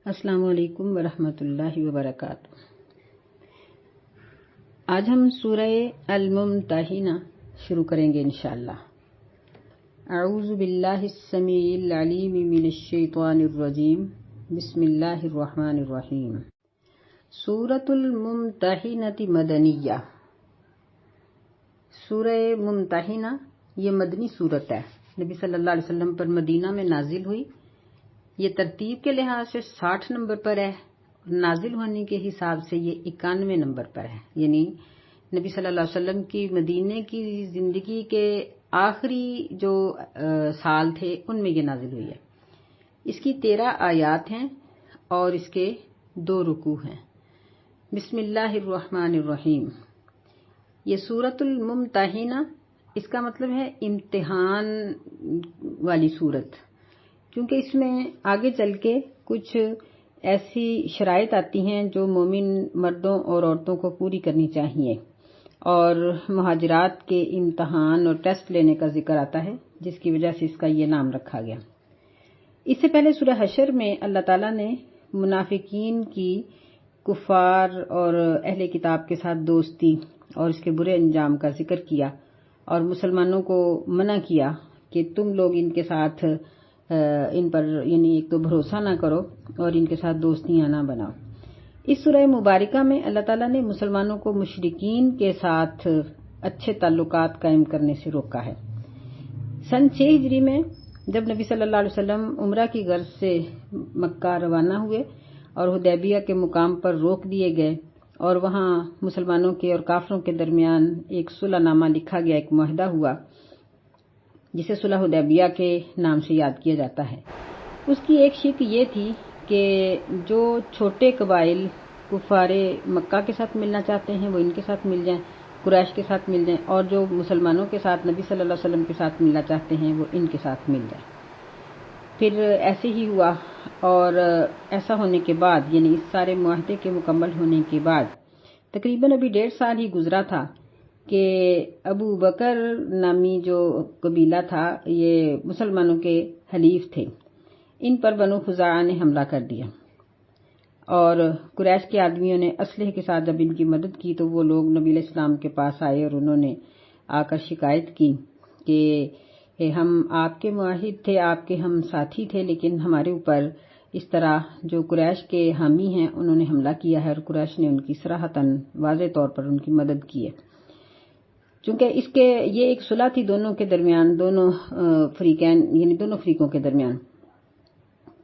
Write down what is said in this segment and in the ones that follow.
السلام علیکم ورحمۃ اللہ وبرکاتہ۔ آج ہم سورہ الممتحنہ شروع کریں گے انشاءاللہ۔ اعوذ باللہ السمیع العلیم من الشیطان الرجیم، بسم اللہ الرحمن الرحیم۔ سورۃ الممتحنہ مدنیہ۔ سورہ ممتحنہ یہ مدنی سورت ہے، نبی صلی اللہ علیہ وسلم پر مدینہ میں نازل ہوئی۔ یہ ترتیب کے لحاظ سے 60 نمبر پر ہے، نازل ہونے کے حساب سے یہ 91 نمبر پر ہے، یعنی نبی صلی اللہ علیہ وسلم کی مدینے کی زندگی کے آخری جو سال تھے ان میں یہ نازل ہوئی ہے۔ اس کی 13 آیات ہیں اور اس کے 2 رکوع ہیں۔ بسم اللہ الرحمن الرحیم۔ یہ سورۃ الممتحنہ، اس کا مطلب ہے امتحان والی سورت، کیونکہ اس میں آگے چل کے کچھ ایسی شرائط آتی ہیں جو مومن مردوں اور عورتوں کو پوری کرنی چاہیے، اور مہاجرات کے امتحان اور ٹیسٹ لینے کا ذکر آتا ہے، جس کی وجہ سے اس کا یہ نام رکھا گیا۔ اس سے پہلے سورہ حشر میں اللہ تعالیٰ نے منافقین کی کفار اور اہل کتاب کے ساتھ دوستی اور اس کے برے انجام کا ذکر کیا، اور مسلمانوں کو منع کیا کہ تم لوگ ان کے ساتھ ان پر یعنی ایک تو بھروسہ نہ کرو اور ان کے ساتھ دوستیاں نہ بناؤ۔ اس سورہ مبارکہ میں اللہ تعالیٰ نے مسلمانوں کو مشرکین کے ساتھ اچھے تعلقات قائم کرنے سے روکا ہے۔ سن 6 ہجری میں جب نبی صلی اللہ علیہ وسلم عمرہ کی غرض سے مکہ روانہ ہوئے اور حدیبیہ کے مقام پر روک دیے گئے، اور وہاں مسلمانوں کے اور کافروں کے درمیان ایک صلح نامہ لکھا گیا، ایک معاہدہ ہوا جسے صلح حدیبیہ کے نام سے یاد کیا جاتا ہے۔ اس کی ایک شرط یہ تھی کہ جو چھوٹے قبائل کفار مکہ کے ساتھ ملنا چاہتے ہیں وہ ان کے ساتھ مل جائیں، قریش کے ساتھ مل جائیں، اور جو مسلمانوں کے ساتھ نبی صلی اللہ علیہ وسلم کے ساتھ ملنا چاہتے ہیں وہ ان کے ساتھ مل جائیں۔ پھر ایسے ہی ہوا، اور ایسا ہونے کے بعد یعنی اس سارے معاہدے کے مکمل ہونے کے بعد تقریباً ابھی 1.5 سال ہی گزرا تھا کہ ابو بکر نامی جو قبیلہ تھا، یہ مسلمانوں کے حلیف تھے، ان پر بنو خزاعہ نے حملہ کر دیا، اور قریش کے آدمیوں نے اسلحے کے ساتھ جب ان کی مدد کی تو وہ لوگ نبی علیہ السلام کے پاس آئے اور انہوں نے آ کر شکایت کی کہ ہم آپ کے معاہد تھے، آپ کے ہم ساتھی تھے، لیکن ہمارے اوپر اس طرح جو قریش کے حامی ہیں انہوں نے حملہ کیا ہے، اور قریش نے ان کی صراحتاً واضح طور پر ان کی مدد کی ہے۔ چونکہ اس کے یہ ایک صلح تھی دونوں کے درمیان، دونوں فریقین یعنی دونوں فریقوں کے درمیان،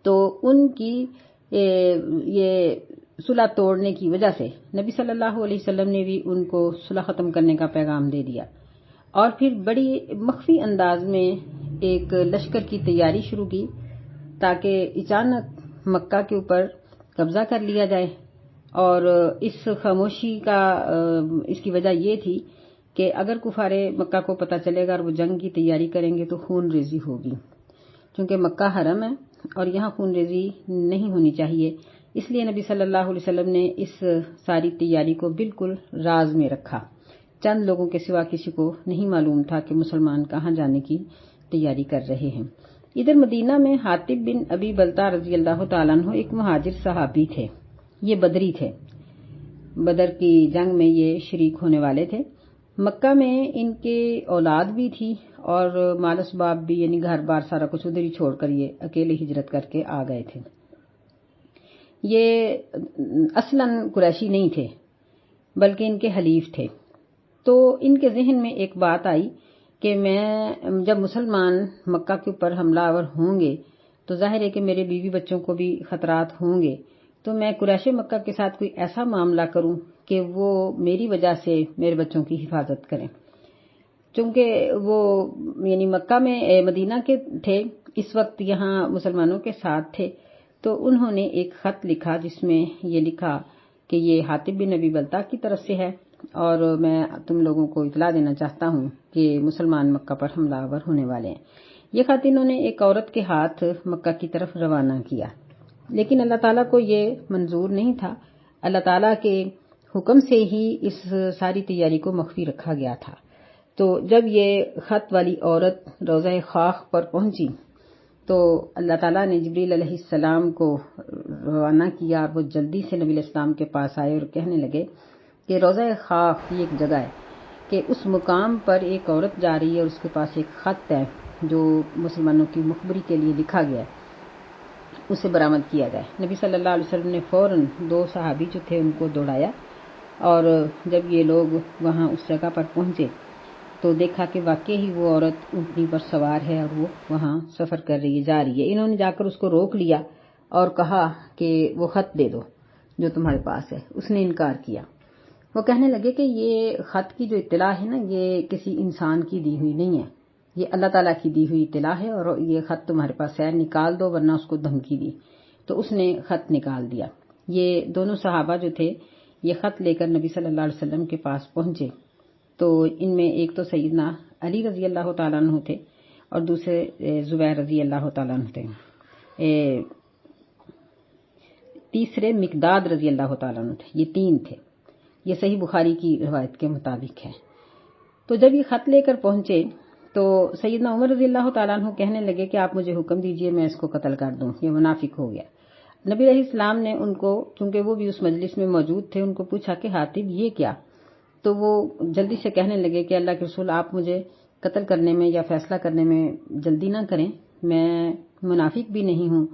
تو ان کی یہ صلح توڑنے کی وجہ سے نبی صلی اللہ علیہ وسلم نے بھی ان کو صلح ختم کرنے کا پیغام دے دیا، اور پھر بڑی مخفی انداز میں ایک لشکر کی تیاری شروع کی تاکہ اچانک مکہ کے اوپر قبضہ کر لیا جائے۔ اور اس خاموشی کا اس کی وجہ یہ تھی کہ اگر کفار مکہ کو پتہ چلے گا اور وہ جنگ کی تیاری کریں گے تو خون ریزی ہوگی، چونکہ مکہ حرم ہے اور یہاں خون ریزی نہیں ہونی چاہیے، اس لیے نبی صلی اللہ علیہ وسلم نے اس ساری تیاری کو بالکل راز میں رکھا۔ چند لوگوں کے سوا کسی کو نہیں معلوم تھا کہ مسلمان کہاں جانے کی تیاری کر رہے ہیں۔ ادھر مدینہ میں حاطب بن ابی بلتہ رضی اللہ تعالیٰ عنہ ایک مہاجر صحابی تھے، یہ بدری تھے، بدر کی جنگ میں یہ شریک ہونے والے تھے۔ مکہ میں ان کے اولاد بھی تھی اور مال اسباب بھی، یعنی گھر بار سارا کچھ ادھر ہی چھوڑ کر یہ اکیلے ہجرت کر کے آ گئے تھے۔ یہ اصلاً قریشی نہیں تھے بلکہ ان کے حلیف تھے۔ تو ان کے ذہن میں ایک بات آئی کہ میں جب مسلمان مکہ کے اوپر حملہ آور ہوں گے تو ظاہر ہے کہ میرے بیوی بچوں کو بھی خطرات ہوں گے، تو میں قریش مکہ کے ساتھ کوئی ایسا معاملہ کروں کہ وہ میری وجہ سے میرے بچوں کی حفاظت کریں، چونکہ وہ یعنی مکہ میں مدینہ کے تھے، اس وقت یہاں مسلمانوں کے ساتھ تھے۔ تو انہوں نے ایک خط لکھا جس میں یہ لکھا کہ یہ حاطب بن ابی بلتہ کی طرف سے ہے، اور میں تم لوگوں کو اطلاع دینا چاہتا ہوں کہ مسلمان مکہ پر حملہ آور ہونے والے ہیں۔ یہ خط انہوں نے ایک عورت کے ہاتھ مکہ کی طرف روانہ کیا، لیکن اللہ تعالیٰ کو یہ منظور نہیں تھا، اللہ تعالیٰ کے حکم سے ہی اس ساری تیاری کو مخفی رکھا گیا تھا۔ تو جب یہ خط والی عورت روضہ خاک پر پہنچی تو اللہ تعالیٰ نے جبریل علیہ السلام کو روانہ کیا اور وہ جلدی سے نبی علیہ السلام کے پاس آئے اور کہنے لگے کہ روضہ خاف یہ ایک جگہ ہے کہ اس مقام پر ایک عورت جا رہی ہے اور اس کے پاس ایک خط ہے جو مسلمانوں کی مخبری کے لیے لکھا گیا ہے، اسے برآمد کیا جائے۔ نبی صلی اللہ علیہ وسلم نے فوراً 2 صحابی جو تھے ان کو دوڑایا، اور جب یہ لوگ وہاں اس جگہ پر پہنچے تو دیکھا کہ واقعی ہی وہ عورت اونٹنی پر سوار ہے اور وہ وہاں سفر کر رہی ہے، جا رہی ہے۔ انہوں نے جا کر اس کو روک لیا اور کہا کہ وہ خط دے دو جو تمہارے پاس ہے۔ اس نے انکار کیا۔ وہ کہنے لگے کہ یہ خط کی جو اطلاع ہے نا، یہ کسی انسان کی دی ہوئی نہیں ہے، یہ اللہ تعالیٰ کی دی ہوئی اطلاع ہے، اور یہ خط تمہارے پاس ہے، نکال دو، ورنہ اس کو دھمکی دی۔ تو اس نے خط نکال دیا۔ یہ دونوں صحابہ جو تھے یہ خط لے کر نبی صلی اللہ علیہ وسلم کے پاس پہنچے، تو ان میں ایک تو سیدنا علی رضی اللہ تعالیٰ عنہ تھے اور دوسرے زبیر رضی اللہ تعالیٰ عنہ تھے، تیسرے مقداد رضی اللہ تعالیٰ عنہ تھے۔ یہ 3 تھے۔ یہ صحیح بخاری کی روایت کے مطابق ہے۔ تو جب یہ خط لے کر پہنچے تو سیدنا عمر رضی اللہ تعالیٰ عنہ کہنے لگے کہ آپ مجھے حکم دیجئے میں اس کو قتل کر دوں، یہ منافق ہو گیا۔ نبی علیہ السلام نے ان کو، چونکہ وہ بھی اس مجلس میں موجود تھے، ان کو پوچھا کہ حاطب یہ کیا؟ تو وہ جلدی سے کہنے لگے کہ اللہ کے رسول آپ مجھے قتل کرنے میں یا فیصلہ کرنے میں جلدی نہ کریں، میں منافق بھی نہیں ہوں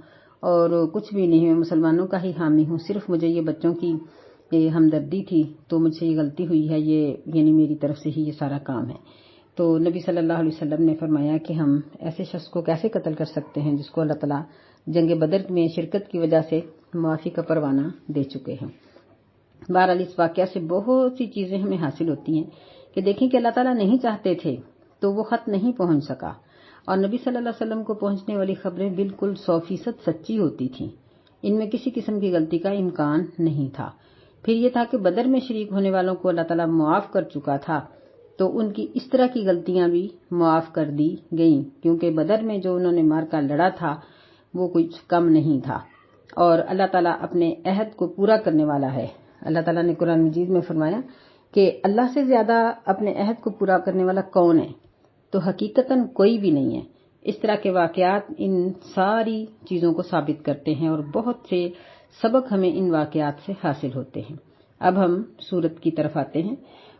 اور کچھ بھی نہیں ہوں، مسلمانوں کا ہی حامی ہوں، صرف مجھے یہ بچوں کی ہمدردی تھی تو مجھ سے یہ غلطی ہوئی ہے، یہ یعنی میری طرف سے ہی یہ سارا کام ہے۔ تو نبی صلی اللہ علیہ وسلم نے فرمایا کہ ہم ایسے شخص کو کیسے قتل کر سکتے ہیں جس کو اللہ تعالیٰ جنگ بدر میں شرکت کی وجہ سے معافی کا پروانہ دے چکے ہیں۔ بہرحال اس واقعہ سے بہت سی چیزیں ہمیں حاصل ہوتی ہیں کہ دیکھیں کہ اللہ تعالیٰ نہیں چاہتے تھے تو وہ خط نہیں پہنچ سکا، اور نبی صلی اللہ علیہ وسلم کو پہنچنے والی خبریں بالکل 100% سچی ہوتی تھیں، ان میں کسی قسم کی غلطی کا امکان نہیں تھا۔ پھر یہ تھا کہ بدر میں شریک ہونے والوں کو اللہ تعالیٰ معاف کر چکا تھا، تو ان کی اس طرح کی غلطیاں بھی معاف کر دی گئیں، کیونکہ بدر میں جو انہوں نے مارکا لڑا تھا وہ کچھ کم نہیں تھا، اور اللہ تعالیٰ اپنے عہد کو پورا کرنے والا ہے۔ اللہ تعالیٰ نے قرآن مجید میں فرمایا کہ اللہ سے زیادہ اپنے عہد کو پورا کرنے والا کون ہے؟ تو حقیقتاً کوئی بھی نہیں ہے۔ اس طرح کے واقعات ان ساری چیزوں کو ثابت کرتے ہیں، اور بہت سے سبق ہمیں ان واقعات سے حاصل ہوتے ہیں۔ اب ہم سورت کی طرف آتے ہیں۔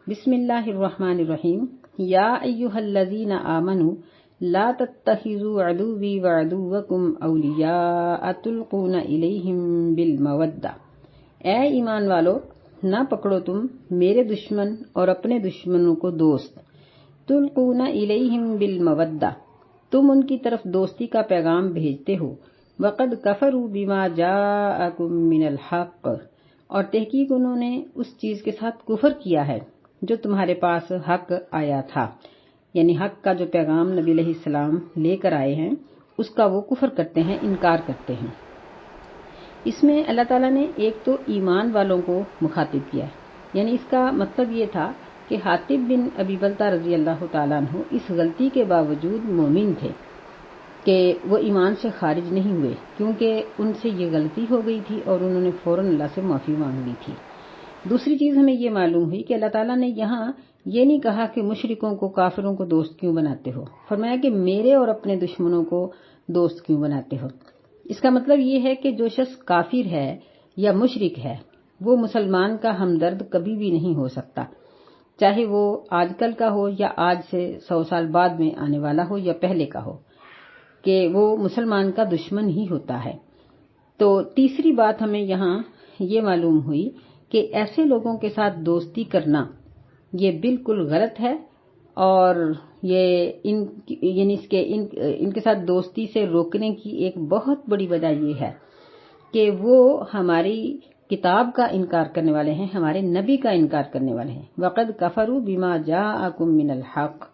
بسم اللہ الرحمن الرحیم۔ یا ایھا الذین آمنوا لا تتخذوا عدوی وعدوکم اولیاء تلقون الیہم بالمودہ۔ اے ایمان والو، نہ پکڑو تم میرے دشمن اور اپنے دشمنوں کو دوست، تلقون الیہم بالمودہ، تم ان کی طرف دوستی کا پیغام بھیجتے ہو، وقد کفروا بما جاءکم من الحق، اور تحقیق انہوں نے اس چیز کے ساتھ کفر کیا ہے جو تمہارے پاس حق آیا تھا، یعنی حق کا جو پیغام نبی علیہ السلام لے کر آئے ہیں اس کا وہ کفر کرتے ہیں، انکار کرتے ہیں۔ اس میں اللہ تعالیٰ نے ایک تو ایمان والوں کو مخاطب کیا ہے، یعنی اس کا مطلب یہ تھا کہ حاطب بن ابی بلتہ رضی اللہ تعالیٰ عنہ اس غلطی کے باوجود مومن تھے کہ وہ ایمان سے خارج نہیں ہوئے، کیونکہ ان سے یہ غلطی ہو گئی تھی اور انہوں نے فوراً اللہ سے معافی مانگ لی تھی۔ دوسری چیز ہمیں یہ معلوم ہوئی کہ اللہ تعالیٰ نے یہاں یہ نہیں کہا کہ مشرکوں کو، کافروں کو دوست کیوں بناتے ہو، فرمایا کہ میرے اور اپنے دشمنوں کو دوست کیوں بناتے ہو۔ اس کا مطلب یہ ہے کہ جو شخص کافر ہے یا مشرک ہے وہ مسلمان کا ہمدرد کبھی بھی نہیں ہو سکتا، چاہے وہ آج کل کا ہو یا آج سے 100 سال بعد میں آنے والا ہو یا پہلے کا ہو، کہ وہ مسلمان کا دشمن ہی ہوتا ہے۔ تو تیسری بات ہمیں یہاں یہ معلوم ہوئی کہ ایسے لوگوں کے ساتھ دوستی کرنا یہ بالکل غلط ہے، اور یہ ان کے ساتھ دوستی سے روکنے کی ایک بہت بڑی وجہ یہ ہے کہ وہ ہماری کتاب کا انکار کرنے والے ہیں، ہمارے نبی کا انکار کرنے والے ہیں۔ وَقَدْ كَفَرُوا بِمَا جَاءَكُم مِّنَ الْحَقِّ،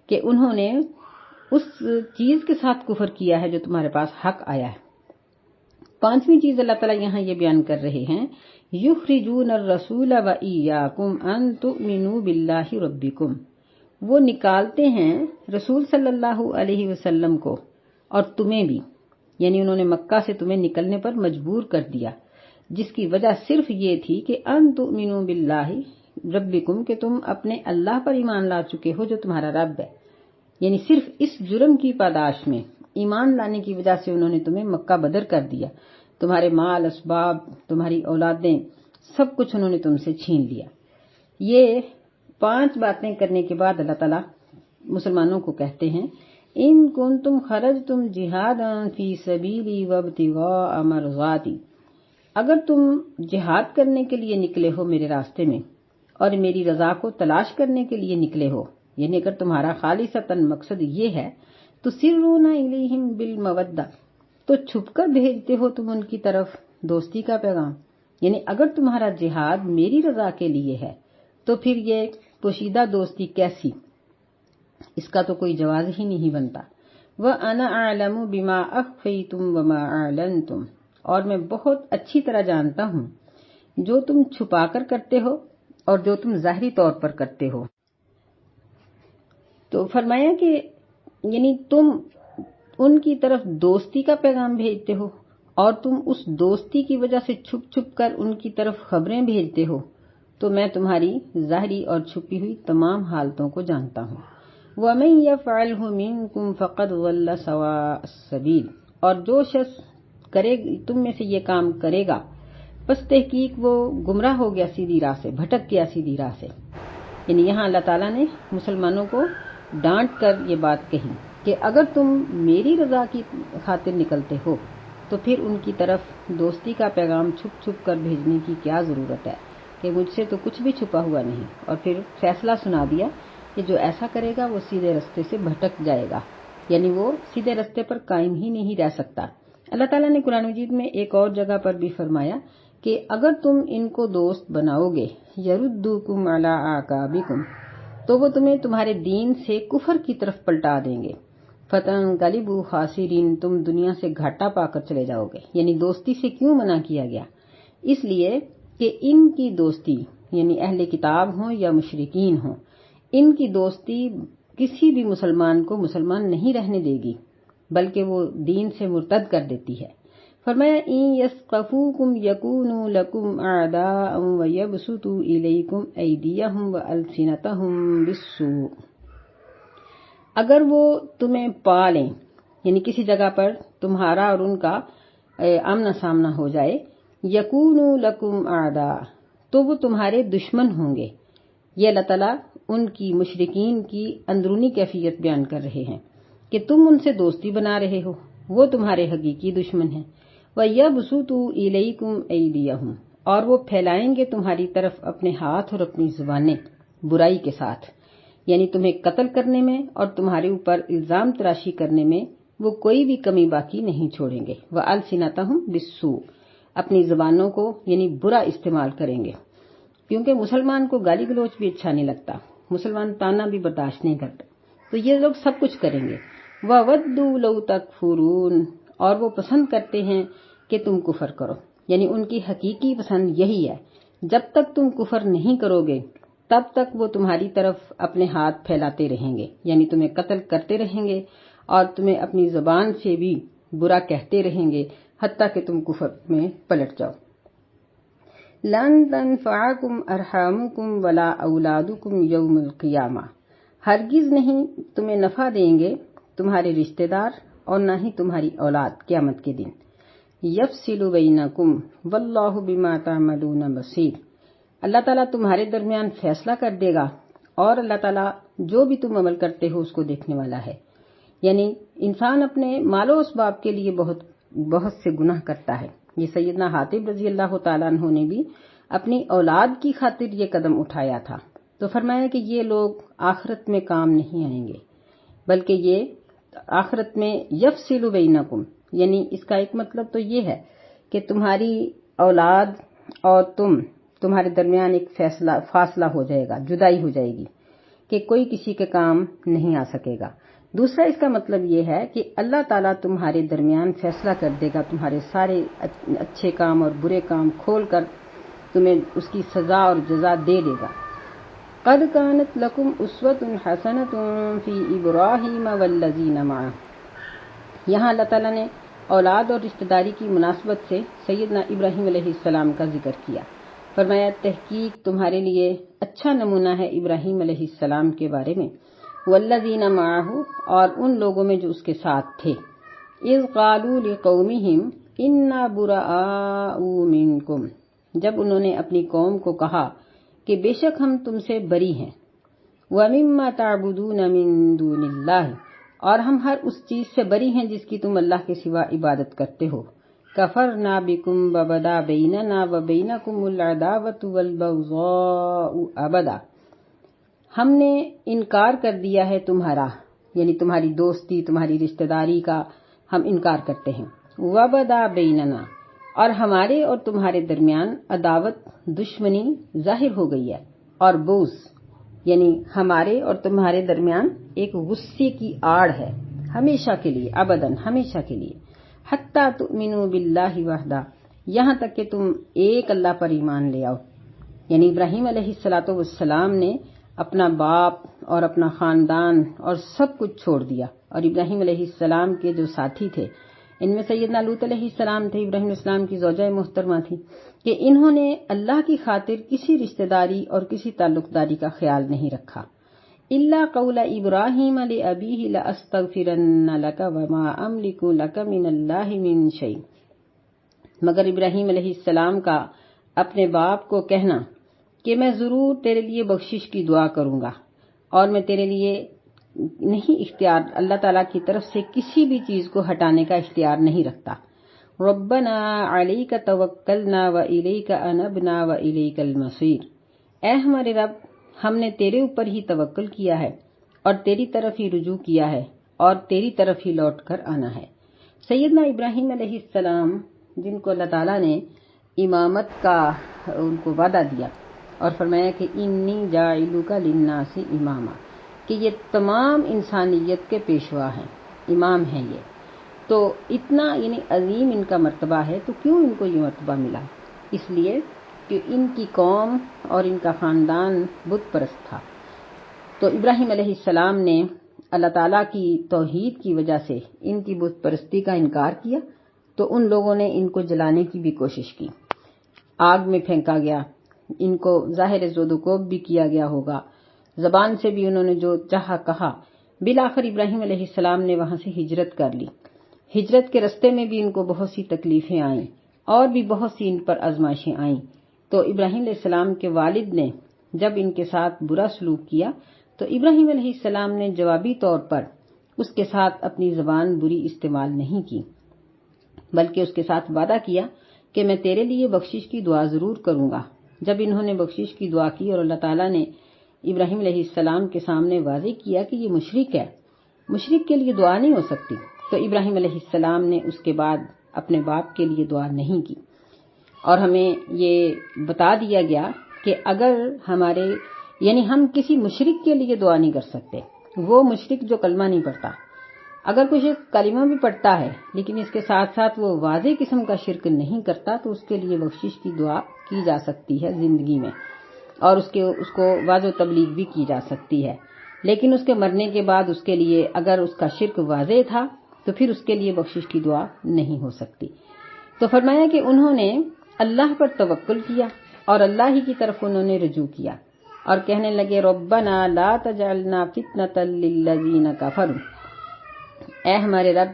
کہ انہوں نے اس چیز کے ساتھ کفر کیا ہے جو تمہارے پاس حق آیا ہے۔ پانچویں چیز اللہ تعالیٰ یہاں یہ بیان کر رہے ہیں، یخرجون الرسول وإیاکم ان تؤمنوا باللہ ربکم، وہ نکالتے ہیں رسول صلی اللہ علیہ وسلم کو اور تمہیں بھی، یعنی انہوں نے مکہ سے تمہیں نکلنے پر مجبور کر دیا، جس کی وجہ صرف یہ تھی کہ ان تؤمنوا باللہ ربکم، کہ تم اپنے اللہ پر ایمان لا چکے ہو جو تمہارا رب ہے، یعنی صرف اس جرم کی پاداش میں ایمان لانے کی وجہ سے انہوں نے تمہیں مکہ بدر کر دیا۔ تمہارے مال اسباب، تمہاری اولادیں، سب کچھ انہوں نے تم سے چھین لیا۔ یہ 5 باتیں کرنے کے بعد اللہ تعالیٰ مسلمانوں کو کہتے ہیں ان کنتم خرجتم جہادا فی سبیلی وابتغاء مرضاتی، اگر تم جہاد کرنے کے لیے نکلے ہو میرے راستے میں اور میری رضا کو تلاش کرنے کے لیے نکلے ہو، یعنی اگر تمہارا خالصتاً مقصد یہ ہے تو تسرون الیہم بالمودہ، تو چھپ کر بھیجتے ہو تم ان کی طرف دوستی کا پیغام، یعنی اگر تمہارا جہاد میری رضا کے لیے ہے تو پھر یہ پوشیدہ دوستی کیسی؟ اس کا تو کوئی جواز ہی نہیں بنتا۔ وَأَنَا أَعْلَمُ بِمَا أَخْفَيْتُمْ وَمَا أَعْلَنْتُمْ، اور میں بہت اچھی طرح جانتا ہوں جو تم چھپا کر کرتے ہو اور جو تم ظاہری طور پر کرتے ہو۔ تو فرمایا کہ یعنی تم ان کی طرف دوستی کا پیغام بھیجتے ہو اور تم اس دوستی کی وجہ سے چھپ چھپ کر ان کی طرف خبریں بھیجتے ہو، تو میں تمہاری ظاہری اور چھپی ہوئی تمام حالتوں کو جانتا ہوں۔ وَمَن يَفْعَلْهُ مِنكُمْ فَقَدْ ضَلَّ سَوَاءَ السَّبِيلِ، اور جو شخص تم میں سے یہ کام کرے گا پس تحقیق وہ گمراہ ہو گیا سیدھی راہ سے، بھٹک گیا سیدھی راہ سے۔ یعنی یہاں اللہ تعالیٰ نے مسلمانوں کو ڈانٹ کر یہ بات کہی کہ اگر تم میری رضا کی خاطر نکلتے ہو تو پھر ان کی طرف دوستی کا پیغام چھپ چھپ کر بھیجنے کی کیا ضرورت ہے کہ مجھ سے تو کچھ بھی چھپا ہوا نہیں، اور پھر فیصلہ سنا دیا کہ جو ایسا کرے گا وہ سیدھے رستے سے بھٹک جائے گا، یعنی وہ سیدھے رستے پر قائم ہی نہیں رہ سکتا۔ اللہ تعالیٰ نے قرآن مجید میں ایک اور جگہ پر بھی فرمایا کہ اگر تم ان کو دوست بناؤ گے یردوکم علی اعقابکم، تو وہ تمہیں تمہارے دین سے کفر کی طرف پلٹا دیں گے، فتنقلبوا خاسرین، تم دنیا سے گھاٹا پا کر چلے جاؤ گے۔ یعنی دوستی سے کیوں منع کیا گیا؟ اس لیے کہ ان کی دوستی، یعنی اہل کتاب ہوں یا مشرکین ہوں، ان کی دوستی کسی بھی مسلمان کو مسلمان نہیں رہنے دے گی، بلکہ وہ دین سے مرتد کر دیتی ہے۔ فرمایا ان یثقفوکم یکونوا لکم اعداء ویبسطوا الیکم ایدیہم والسنتہم بالسوء، اگر وہ تمہیں پا لیں، یعنی کسی جگہ پر تمہارا اور ان کا آمنا سامنا ہو جائے، یکونوا لکم اعداء، تو وہ تمہارے دشمن ہوں گے۔ یہ اللہ تعالیٰ ان کی مشرکین کی اندرونی کیفیت بیان کر رہے ہیں کہ تم ان سے دوستی بنا رہے ہو، وہ تمہارے حقیقی دشمن ہیں۔ وَيَبْسُطُوا إِلَيْكُمْ أَيْدِيَهُمْ، اور وہ پھیلائیں گے تمہاری طرف اپنے ہاتھ اور اپنی زبانیں برائی کے ساتھ، یعنی تمہیں قتل کرنے میں اور تمہارے اوپر الزام تراشی کرنے میں وہ کوئی بھی کمی باقی نہیں چھوڑیں گے۔ وَأَلْسِنَتَهُمْ بِالسُّوءِ، اپنی زبانوں کو یعنی برا استعمال کریں گے، کیونکہ مسلمان کو گالی گلوچ بھی اچھا نہیں لگتا، مسلمان تانا بھی برداشت نہیں کرتا، تو یہ لوگ سب کچھ کریں گے۔ وَوَدُّوا لَوْ تَكْفُرُونَ، اور وہ پسند کرتے ہیں کہ تم کفر کرو، یعنی ان کی حقیقی پسند یہی ہے، جب تک تم کفر نہیں کرو گے تب تک وہ تمہاری طرف اپنے ہاتھ پھیلاتے رہیں گے، یعنی تمہیں قتل کرتے رہیں گے اور تمہیں اپنی زبان سے بھی برا کہتے رہیں گے حتیٰ کہ تم کفر میں پلٹ جاؤ۔ لَن تَنفَعَكُمْ أَرْحَامُكُمْ وَلَا أَوْلَادُكُمْ يَوْمَ الْقِيَامَةِ، ہرگز نہیں تمہیں نفع دیں گے تمہارے رشتہ دار اور نہ ہی تمہاری اولاد قیامت کے دن۔ یفصل بینکم واللہ بما تعملون بصیر، اللہ تعالیٰ تمہارے درمیان فیصلہ کر دے گا اور اللہ تعالیٰ جو بھی تم عمل کرتے ہو اس کو دیکھنے والا ہے۔ یعنی انسان اپنے مال و اسباب کے لیے بہت سے گناہ کرتا ہے۔ یہ سیدنا حاتب رضی اللہ تعالیٰ عنہ نے بھی اپنی اولاد کی خاطر یہ قدم اٹھایا تھا، تو فرمایا کہ یہ لوگ آخرت میں کام نہیں آئیں گے، بلکہ یہ آخرت میں یفصل بینکم، یعنی اس کا ایک مطلب تو یہ ہے کہ تمہاری اولاد اور تمہارے درمیان ایک فاصلہ ہو جائے گا، جدائی ہو جائے گی کہ کوئی کسی کے کام نہیں آ سکے گا۔ دوسرا اس کا مطلب یہ ہے کہ اللہ تعالیٰ تمہارے درمیان فیصلہ کر دے گا، تمہارے سارے اچھے کام اور برے کام کھول کر تمہیں اس کی سزا اور جزا دے دے گا۔ قَدْ كَانَتْ لَكُمْ أُسْوَةٌ حَسَنَةٌ فِي إِبْرَاهِيمَ وَالَّذِينَ مَعَهُ، یہاں اللہ تعالیٰ نے اولاد اور رشتہ داری کی مناسبت سے سیدنا ابراہیم علیہ السلام کا ذکر کیا۔ فرمایا تحقیق تمہارے لیے اچھا نمونہ ہے ابراہیم علیہ السلام کے بارے میں، والذین معہ، اور ان لوگوں میں جو اس کے ساتھ تھے، اذ قالوا لقومہم، انا براء منکم، جب انہوں نے اپنی قوم کو کہا کہ بے شک ہم تم سے بری ہیں، وَمِمَّا تَعْبُدُونَ مِن دُونِ اللَّهِ، اور ہم ہر اس چیز سے بری ہیں جس کی تم اللہ کے سوا عبادت کرتے ہو، کفرنا بکم وبدا بیننا وبینکم العداوۃ والبغضاء ابدا، ہم نے انکار کر دیا ہے تمہارا، یعنی تمہاری دوستی، تمہاری رشتہ داری کا ہم انکار کرتے ہیں، وبدا بیننا، اور ہمارے اور تمہارے درمیان عداوت، دشمنی ظاہر ہو گئی ہے، اور بغض یعنی ہمارے اور تمہارے درمیان ایک غصے کی آڑ ہے، ہمیشہ کے لیے، ابداً ہمیشہ کے لیے، حتی تؤمنوا باللہ وحدہ، یہاں تک کہ تم ایک اللہ پر ایمان لے آؤ، یعنی ابراہیم علیہ السلام نے اپنا باپ اور اپنا خاندان اور سب کچھ چھوڑ دیا، اور ابراہیم علیہ السلام کے جو ساتھی تھے ان میں سیدنا لوط علیہ السلام تھے، ابراہیم علیہ السلام کی زوجہ محترمہ تھی، کہ انہوں نے اللہ کی خاطر کسی رشتہ داری اور کسی تعلق داری کا خیال نہیں رکھا، الا قول ابراہیم لابیہ لاستغفرن لک وما املک لک من اللہ من شیء، مگر ابراہیم علیہ السلام کا اپنے باپ کو کہنا کہ میں ضرور تیرے لیے بخشش کی دعا کروں گا، اور میں تیرے لیے نہیں اختیار، اللہ تعالیٰ کی طرف سے کسی بھی چیز کو ہٹانے کا اختیار نہیں رکھتا، ربنا علیک توکلنا والیک انبنا والیک المصیر، اے ہمارے رب ہم نے تیرے اوپر ہی توکل کیا ہے اور تیری طرف ہی رجوع کیا ہے اور تیری طرف ہی لوٹ کر آنا ہے۔ سیدنا ابراہیم علیہ السلام جن کو اللہ تعالیٰ نے امامت کا ان کو وعدہ دیا اور فرمایا کہ انی جاعلک للناس اماما، کہ یہ تمام انسانیت کے پیشوا ہیں، امام ہیں یہ، تو اتنا یعنی عظیم ان کا مرتبہ ہے، تو کیوں ان کو یہ مرتبہ ملا؟ اس لیے کہ ان کی قوم اور ان کا خاندان بت پرست تھا، تو ابراہیم علیہ السلام نے اللہ تعالیٰ کی توحید کی وجہ سے ان کی بت پرستی کا انکار کیا، تو ان لوگوں نے ان کو جلانے کی بھی کوشش کی، آگ میں پھینکا گیا، ان کو ظاہر زود و کوب بھی کیا گیا ہوگا، زبان سے بھی انہوں نے جو چاہا کہا، بالآخر ابراہیم علیہ السلام نے وہاں سے ہجرت کر لی، ہجرت کے رستے میں بھی ان کو بہت سی تکلیفیں آئیں اور بھی بہت سی ان پر آزمائشیں آئیں، تو ابراہیم علیہ السلام کے والد نے جب ان کے ساتھ برا سلوک کیا تو ابراہیم علیہ السلام نے جوابی طور پر اس کے ساتھ اپنی زبان بری استعمال نہیں کی، بلکہ اس کے ساتھ وعدہ کیا کہ میں تیرے لیے بخشش کی دعا ضرور کروں گا۔ جب انہوں نے بخشش کی دعا کی اور اللہ تعالیٰ نے ابراہیم علیہ السلام کے سامنے واضح کیا کہ یہ مشرک ہے، مشرک کے لیے دعا نہیں ہو سکتی، تو ابراہیم علیہ السلام نے اس کے بعد اپنے باپ کے لیے دعا نہیں کی، اور ہمیں یہ بتا دیا گیا کہ اگر ہمارے یعنی ہم کسی مشرک کے لیے دعا نہیں کر سکتے، وہ مشرک جو کلمہ نہیں پڑھتا، اگر کوئی شخص کلمہ بھی پڑھتا ہے لیکن اس کے ساتھ ساتھ وہ واضح قسم کا شرک نہیں کرتا تو اس کے لیے بخشش کی دعا کی جا سکتی ہے زندگی میں، اور اس کو واضح تبلیغ بھی کی جا سکتی ہے، لیکن اس کے مرنے کے بعد اس کے لیے اگر اس کا شرک واضح تھا تو پھر اس کے لیے بخشش کی دعا نہیں ہو سکتی۔ تو فرمایا کہ انہوں نے اللہ پر توکل کیا اور اللہ ہی کی طرف انہوں نے رجوع کیا اور کہنے لگے ربنا لا تجعلنا فتنة للذین کفروا، اے ہمارے رب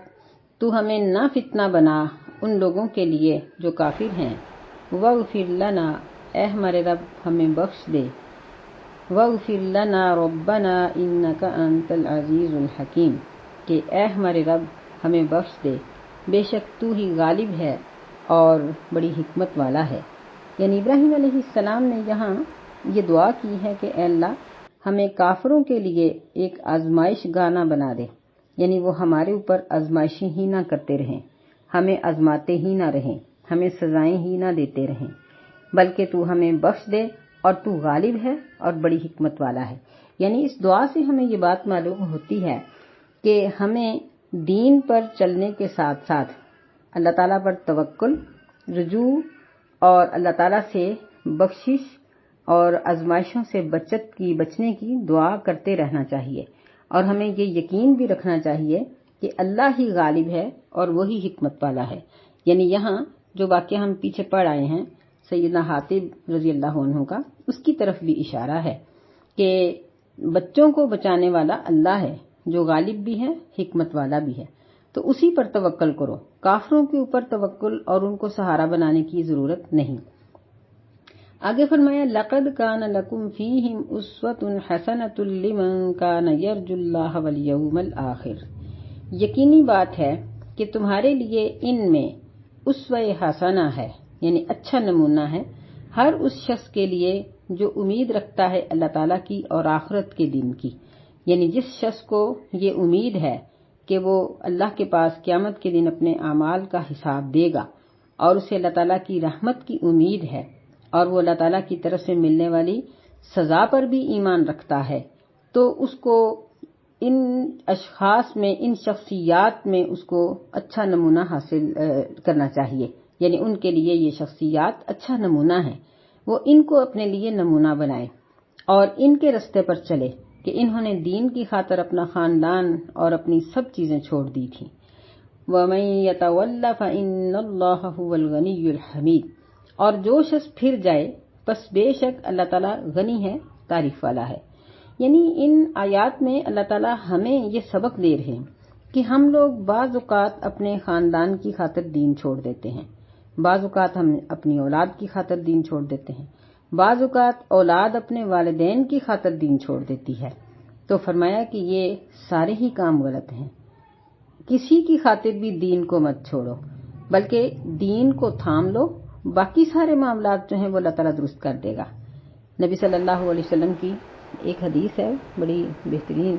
تو ہمیں نہ فتنہ بنا ان لوگوں کے لیے جو کافر ہیں، واغفر لنا، اے ہمارے رب ہمیں بخش دے، واغفر لنا ربنا انک انت العزیز الحکیم، کہ اے ہمارے رب ہمیں بخش دے، بے شک تو ہی غالب ہے اور بڑی حکمت والا ہے۔ یعنی ابراہیم علیہ السلام نے یہاں یہ دعا کی ہے کہ اے اللہ ہمیں کافروں کے لیے ایک آزمائش گانا بنا دے، یعنی وہ ہمارے اوپر آزمائشیں ہی نہ کرتے رہیں، ہمیں آزماتے ہی نہ رہیں، ہمیں سزائیں ہی نہ دیتے رہیں، بلکہ تو ہمیں بخش دے اور تو غالب ہے اور بڑی حکمت والا ہے۔ یعنی اس دعا سے ہمیں یہ بات معلوم ہوتی ہے کہ ہمیں دین پر چلنے کے ساتھ ساتھ اللہ تعالیٰ پر توکل، رجوع اور اللہ تعالیٰ سے بخشش اور آزمائشوں سے بچنے کی دعا کرتے رہنا چاہیے، اور ہمیں یہ یقین بھی رکھنا چاہیے کہ اللہ ہی غالب ہے اور وہی حکمت والا ہے۔ یعنی یہاں جو واقعہ ہم پیچھے پڑھ آئے ہیں سیدنا حاطب رضی اللہ عنہ کا، اس کی طرف بھی اشارہ ہے کہ بچوں کو بچانے والا اللہ ہے جو غالب بھی ہے، حکمت والا بھی ہے۔ تو اسی پر توکل کرو، کافروں کے اوپر توکل اور ان کو سہارا بنانے کی ضرورت نہیں۔ آگے فرمایا لقد کان لکم فیہم اسوۃ حسنۃ لمن کان یرجو اللہ والیوم الآخر، یقینی بات ہے کہ تمہارے لیے ان میں اسوہ حسنہ ہے، یعنی اچھا نمونہ ہے، ہر اس شخص کے لیے جو امید رکھتا ہے اللہ تعالیٰ کی اور آخرت کے دن کی، یعنی جس شخص کو یہ امید ہے کہ وہ اللہ کے پاس قیامت کے دن اپنے اعمال کا حساب دے گا اور اسے اللہ تعالیٰ کی رحمت کی امید ہے اور وہ اللہ تعالیٰ کی طرف سے ملنے والی سزا پر بھی ایمان رکھتا ہے، تو اس کو ان اشخاص میں، ان شخصیات میں اس کو اچھا نمونہ حاصل کرنا چاہیے، یعنی ان کے لیے یہ شخصیات اچھا نمونہ ہیں، وہ ان کو اپنے لیے نمونہ بنائے اور ان کے رستے پر چلے کہ انہوں نے دین کی خاطر اپنا خاندان اور اپنی سب چیزیں چھوڑ دی تھیں۔ وَمَن يَتَوَلَّ فَإِنَّ اللَّهَ هُوَ الْغَنِيُّ الْحَمِيدُ، اور جو شخص پھر جائے پس بے شک اللہ تعالیٰ غنی ہے، تعریف والا ہے۔ یعنی ان آیات میں اللہ تعالیٰ ہمیں یہ سبق دے رہے ہیں کہ ہم لوگ بعض اوقات اپنے خاندان کی خاطر دین چھوڑ دیتے ہیں، بعض اوقات ہم اپنی اولاد کی خاطر دین چھوڑ دیتے ہیں، بعض اوقات اولاد اپنے والدین کی خاطر دین چھوڑ دیتی ہے۔ تو فرمایا کہ یہ سارے ہی کام غلط ہیں، کسی کی خاطر بھی دین کو مت چھوڑو، بلکہ دین کو تھام لو، باقی سارے معاملات جو ہیں وہ اللہ تعالیٰ درست کر دے گا۔ نبی صلی اللہ علیہ وسلم کی ایک حدیث ہے بڑی بہترین،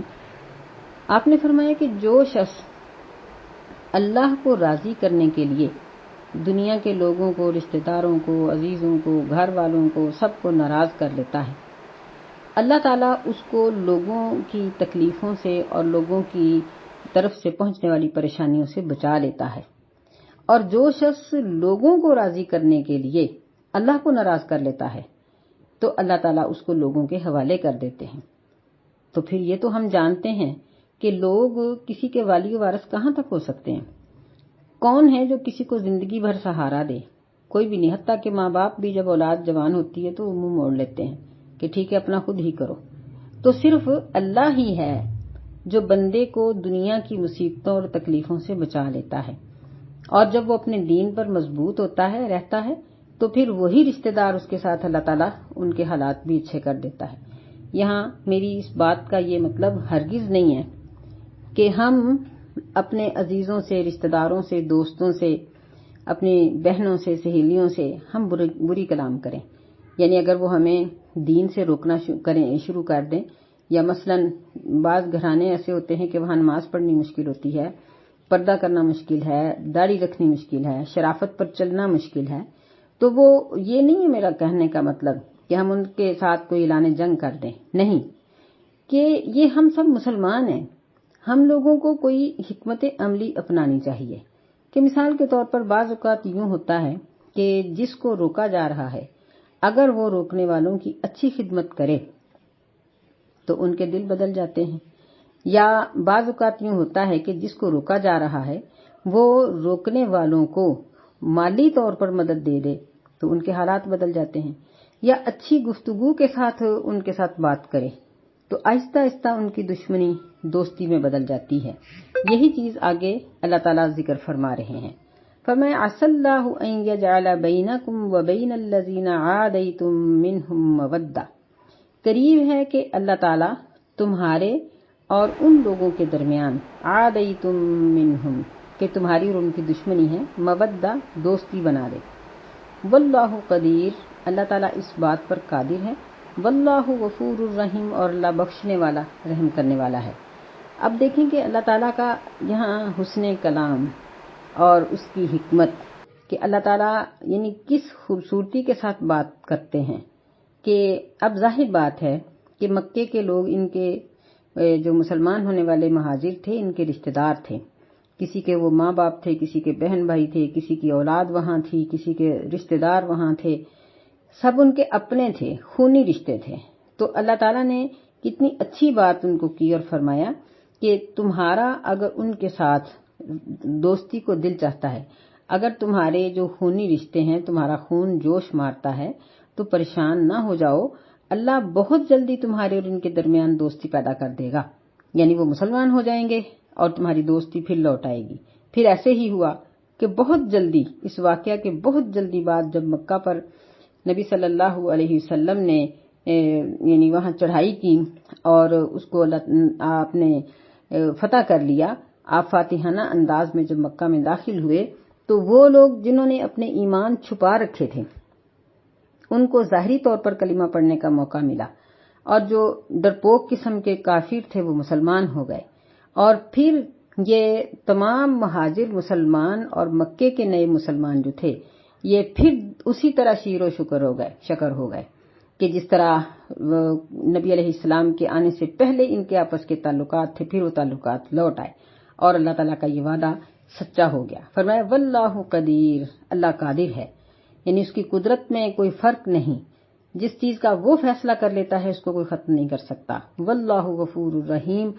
آپ نے فرمایا کہ جو شخص اللہ کو راضی کرنے کے لیے دنیا کے لوگوں کو، رشتہ داروں کو، عزیزوں کو، گھر والوں کو، سب کو ناراض کر لیتا ہے، اللہ تعالیٰ اس کو لوگوں کی تکلیفوں سے اور لوگوں کی طرف سے پہنچنے والی پریشانیوں سے بچا لیتا ہے، اور جو شخص لوگوں کو راضی کرنے کے لیے اللہ کو ناراض کر لیتا ہے تو اللہ تعالیٰ اس کو لوگوں کے حوالے کر دیتے ہیں۔ تو پھر یہ تو ہم جانتے ہیں کہ لوگ کسی کے والی و وارث کہاں تک ہو سکتے ہیں؟ کون ہے جو کسی کو زندگی بھر سہارا دے؟ کوئی بھی نہیں، حتیٰ کہ ماں باپ بھی جب اولاد جوان ہوتی ہے تو وہ منہ موڑ لیتے ہیں کہ ٹھیک ہے اپنا خود ہی کرو۔ تو صرف اللہ ہی ہے جو بندے کو دنیا کی مصیبتوں اور تکلیفوں سے بچا لیتا ہے، اور جب وہ اپنے دین پر مضبوط ہوتا ہے، رہتا ہے، تو پھر وہی رشتہ دار اس کے ساتھ اللہ تعالیٰ ان کے حالات بھی اچھے کر دیتا ہے۔ یہاں میری اس بات کا یہ مطلب ہرگز نہیں ہے کہ ہم اپنے عزیزوں سے، رشتہ داروں سے، دوستوں سے، اپنی بہنوں سے، سہیلیوں سے ہم بری کلام کریں، یعنی اگر وہ ہمیں دین سے روکنا شروع کر دیں، یا مثلاً بعض گھرانے ایسے ہوتے ہیں کہ وہاں نماز پڑھنی مشکل ہوتی ہے، پردہ کرنا مشکل ہے، داڑھی رکھنی مشکل ہے، شرافت پر چلنا مشکل ہے، تو وہ یہ نہیں ہے میرا کہنے کا مطلب کہ ہم ان کے ساتھ کوئی اعلان جنگ کر دیں، نہیں، کہ یہ ہم سب مسلمان ہیں، ہم لوگوں کو کوئی حکمت عملی اپنانی چاہیے کہ مثال کے طور پر بعض اوقات یوں ہوتا ہے کہ جس کو روکا جا رہا ہے اگر وہ روکنے والوں کی اچھی خدمت کرے تو ان کے دل بدل جاتے ہیں، یا بعض اوقات یوں ہوتا ہے کہ جس کو روکا جا رہا ہے وہ روکنے والوں کو مالی طور پر مدد دے دے تو ان کے حالات بدل جاتے ہیں، یا اچھی گفتگو کے ساتھ ان کے ساتھ بات کرے تو آہستہ آہستہ ان کی دشمنی دوستی میں بدل جاتی ہے۔ یہی چیز آگے اللہ تعالیٰ ذکر فرما رہے ہیں، فرمایا عسى الله ان يجعل بينكم وبين الذين عاديتم منهم مودة، قریب ہے کہ اللہ تعالیٰ تمہارے اور ان لوگوں کے درمیان عادیتم منہم کہ تمہاری اور ان کی دشمنی ہے، مودہ دوستی بنا دے۔ واللہ قدیر، اللہ تعالیٰ اس بات پر قادر ہے، واللہ غفور الرحیم، اور اللہ بخشنے والا، رحم کرنے والا ہے۔ اب دیکھیں کہ اللہ تعالیٰ کا یہاں حسن کلام اور اس کی حکمت کہ اللہ تعالیٰ یعنی کس خوبصورتی کے ساتھ بات کرتے ہیں، کہ اب ظاہر بات ہے کہ مکے کے لوگ ان کے جو مسلمان ہونے والے مہاجر تھے ان کے رشتہ دار تھے، کسی کے وہ ماں باپ تھے، کسی کے بہن بھائی تھے، کسی کی اولاد وہاں تھی، کسی کے رشتہ دار وہاں تھے، سب ان کے اپنے تھے، خونی رشتے تھے۔ تو اللہ تعالیٰ نے کتنی اچھی بات ان کو کی اور فرمایا کہ تمہارا اگر ان کے ساتھ دوستی کو دل چاہتا ہے، اگر تمہارے جو خونی رشتے ہیں تمہارا خون جوش مارتا ہے تو پریشان نہ ہو جاؤ، اللہ بہت جلدی تمہارے اور ان کے درمیان دوستی پیدا کر دے گا، یعنی وہ مسلمان ہو جائیں گے اور تمہاری دوستی پھر لوٹ آئے گی۔ پھر ایسے ہی ہوا کہ بہت جلدی، اس واقعہ کے بہت جلدی بعد جب مکہ پر نبی صلی اللہ علیہ وسلم نے یعنی وہاں چڑھائی کی اور اس کو آپ نے فتح کر لیا، آپ فاتحانہ انداز میں جب مکہ میں داخل ہوئے تو وہ لوگ جنہوں نے اپنے ایمان چھپا رکھے تھے ان کو ظاہری طور پر کلمہ پڑھنے کا موقع ملا، اور جو ڈرپوک قسم کے کافر تھے وہ مسلمان ہو گئے، اور پھر یہ تمام مہاجر مسلمان اور مکے کے نئے مسلمان جو تھے یہ پھر اسی طرح شیر و شکر ہو گئے کہ جس طرح نبی علیہ السلام کے آنے سے پہلے ان کے آپس کے تعلقات تھے، پھر وہ تعلقات لوٹ آئے اور اللہ تعالیٰ کا یہ وعدہ سچا ہو گیا۔ فرمایا واللہ قدیر، اللہ قادر ہے، یعنی اس کی قدرت میں کوئی فرق نہیں، جس چیز کا وہ فیصلہ کر لیتا ہے اس کو کوئی ختم نہیں کر سکتا۔ واللہ غفور الرحیم،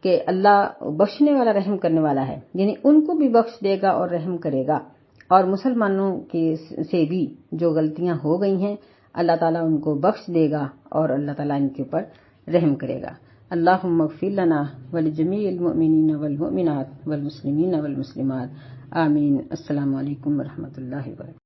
کہ اللہ بخشنے والا رحم کرنے والا ہے، یعنی ان کو بھی بخش دے گا اور رحم کرے گا، اور مسلمانوں سے بھی جو غلطیاں ہو گئی ہیں اللہ تعالیٰ ان کو بخش دے گا اور اللہ تعالیٰ ان کے اوپر رحم کرے گا۔ اللہم اغفر لنا ولجمیع المؤمنین والمؤمنات والمسلمین والمسلمات، آمین۔ السلام علیکم ورحمۃ اللہ وبرکاتہ۔